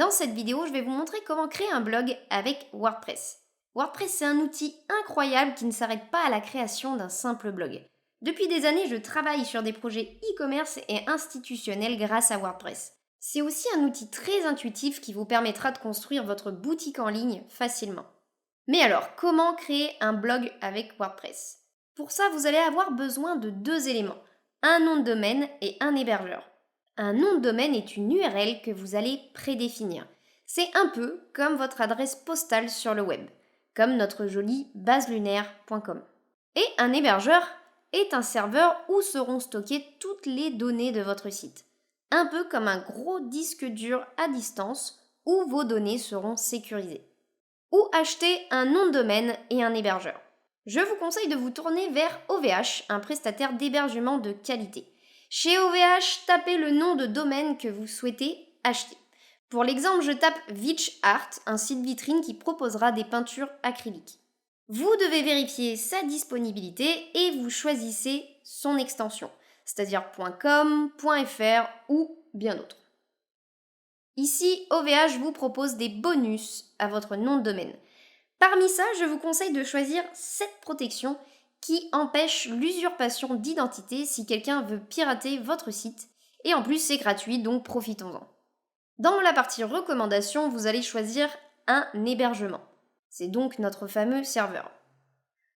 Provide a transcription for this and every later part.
Dans cette vidéo, je vais vous montrer comment créer un blog avec WordPress. WordPress, c'est un outil incroyable qui ne s'arrête pas à la création d'un simple blog. Depuis des années, je travaille sur des projets e-commerce et institutionnels grâce à WordPress. C'est aussi un outil très intuitif qui vous permettra de construire votre boutique en ligne facilement. Mais alors, comment créer un blog avec WordPress? Pour ça, vous allez avoir besoin de deux éléments, un nom de domaine et un hébergeur. Un nom de domaine est une URL que vous allez prédéfinir. C'est un peu comme votre adresse postale sur le web, comme notre jolie baselunaire.com. Et un hébergeur est un serveur où seront stockées toutes les données de votre site. Un peu comme un gros disque dur à distance où vos données seront sécurisées. Ou acheter un nom de domaine et un hébergeur. Je vous conseille de vous tourner vers OVH, un prestataire d'hébergement de qualité. Chez OVH, tapez le nom de domaine que vous souhaitez acheter. Pour l'exemple, je tape Vitch Art, un site vitrine qui proposera des peintures acryliques. Vous devez vérifier sa disponibilité et vous choisissez son extension, c'est-à-dire .com, .fr ou bien d'autres. Ici, OVH vous propose des bonus à votre nom de domaine. Parmi ça, je vous conseille de choisir cette protection qui empêche l'usurpation d'identité si quelqu'un veut pirater votre site. Et en plus, c'est gratuit, donc profitons-en. Dans la partie recommandations, vous allez choisir un hébergement. C'est donc notre fameux serveur.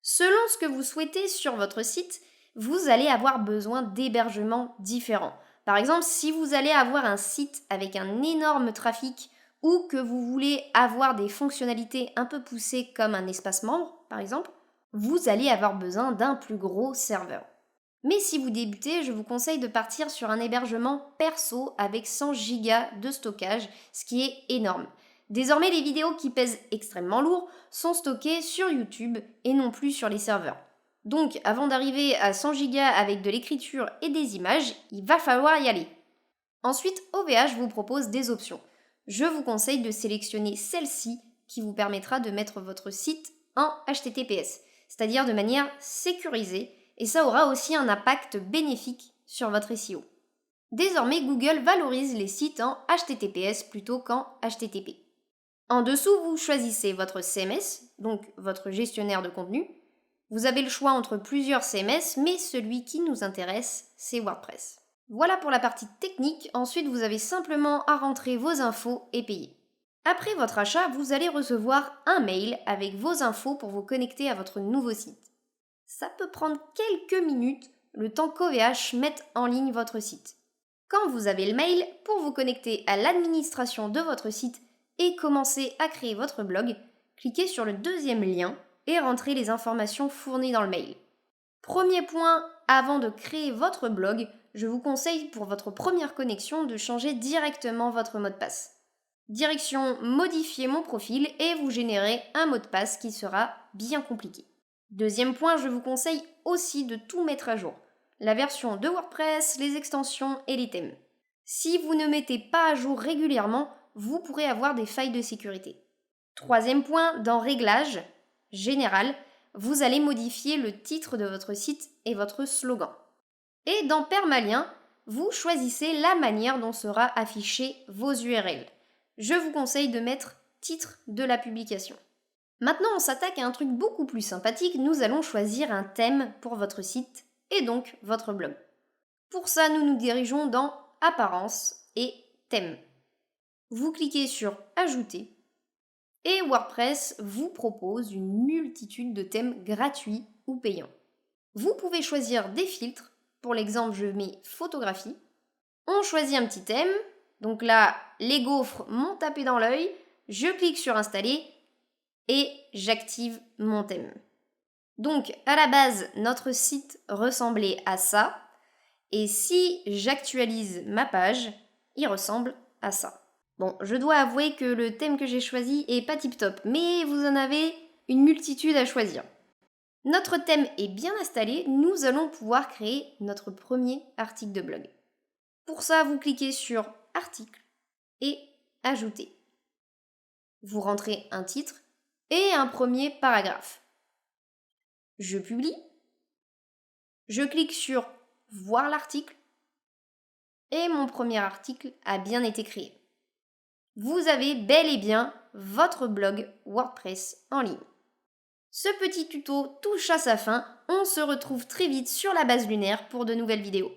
Selon ce que vous souhaitez sur votre site, vous allez avoir besoin d'hébergements différents. Par exemple, si vous allez avoir un site avec un énorme trafic ou que vous voulez avoir des fonctionnalités un peu poussées comme un espace membre, par exemple, vous allez avoir besoin d'un plus gros serveur. Mais si vous débutez, je vous conseille de partir sur un hébergement perso avec 100 Go de stockage, ce qui est énorme. Désormais, les vidéos qui pèsent extrêmement lourd sont stockées sur YouTube et non plus sur les serveurs. Donc, avant d'arriver à 100 Go avec de l'écriture et des images, il va falloir y aller. Ensuite, OVH vous propose des options. Je vous conseille de sélectionner celle-ci qui vous permettra de mettre votre site en HTTPS, c'est-à-dire de manière sécurisée, et ça aura aussi un impact bénéfique sur votre SEO. Désormais, Google valorise les sites en HTTPS plutôt qu'en HTTP. En dessous, vous choisissez votre CMS, donc votre gestionnaire de contenu. Vous avez le choix entre plusieurs CMS, mais celui qui nous intéresse, c'est WordPress. Voilà pour la partie technique, ensuite vous avez simplement à rentrer vos infos et payer. Après votre achat, vous allez recevoir un mail avec vos infos pour vous connecter à votre nouveau site. Ça peut prendre quelques minutes, le temps qu'OVH mette en ligne votre site. Quand vous avez le mail, pour vous connecter à l'administration de votre site et commencer à créer votre blog, cliquez sur le deuxième lien et rentrez les informations fournies dans le mail. Premier point, avant de créer votre blog, je vous conseille pour votre première connexion de changer directement votre mot de passe. Direction modifier mon profil et vous générez un mot de passe qui sera bien compliqué. Deuxième point, je vous conseille aussi de tout mettre à jour. La version de WordPress, les extensions et les thèmes. Si vous ne mettez pas à jour régulièrement, vous pourrez avoir des failles de sécurité. Troisième point, dans Réglages, Général, vous allez modifier le titre de votre site et votre slogan. Et dans Permalien, vous choisissez la manière dont sera affiché vos URL. Je vous conseille de mettre titre de la publication. Maintenant, on s'attaque à un truc beaucoup plus sympathique. Nous allons choisir un thème pour votre site et donc votre blog. Pour ça, nous nous dirigeons dans Apparence et Thème. Vous cliquez sur Ajouter et WordPress vous propose une multitude de thèmes gratuits ou payants. Vous pouvez choisir des filtres. Pour l'exemple, je mets photographie. On choisit un petit thème. Donc là, les gaufres m'ont tapé dans l'œil. Je clique sur Installer et j'active mon thème. Donc, à la base, notre site ressemblait à ça. Et si j'actualise ma page, il ressemble à ça. Bon, je dois avouer que le thème que j'ai choisi est pas tip-top, mais vous en avez une multitude à choisir. Notre thème est bien installé, nous allons pouvoir créer notre premier article de blog. Pour ça, vous cliquez sur Article et Ajouter. Vous rentrez un titre et un premier paragraphe. Je publie. Je clique sur Voir l'article et mon premier article a bien été créé. vous avez bel et bien votre blog WordPress en ligne. Ce petit tuto touche à sa fin, on se retrouve très vite sur la base lunaire pour de nouvelles vidéos.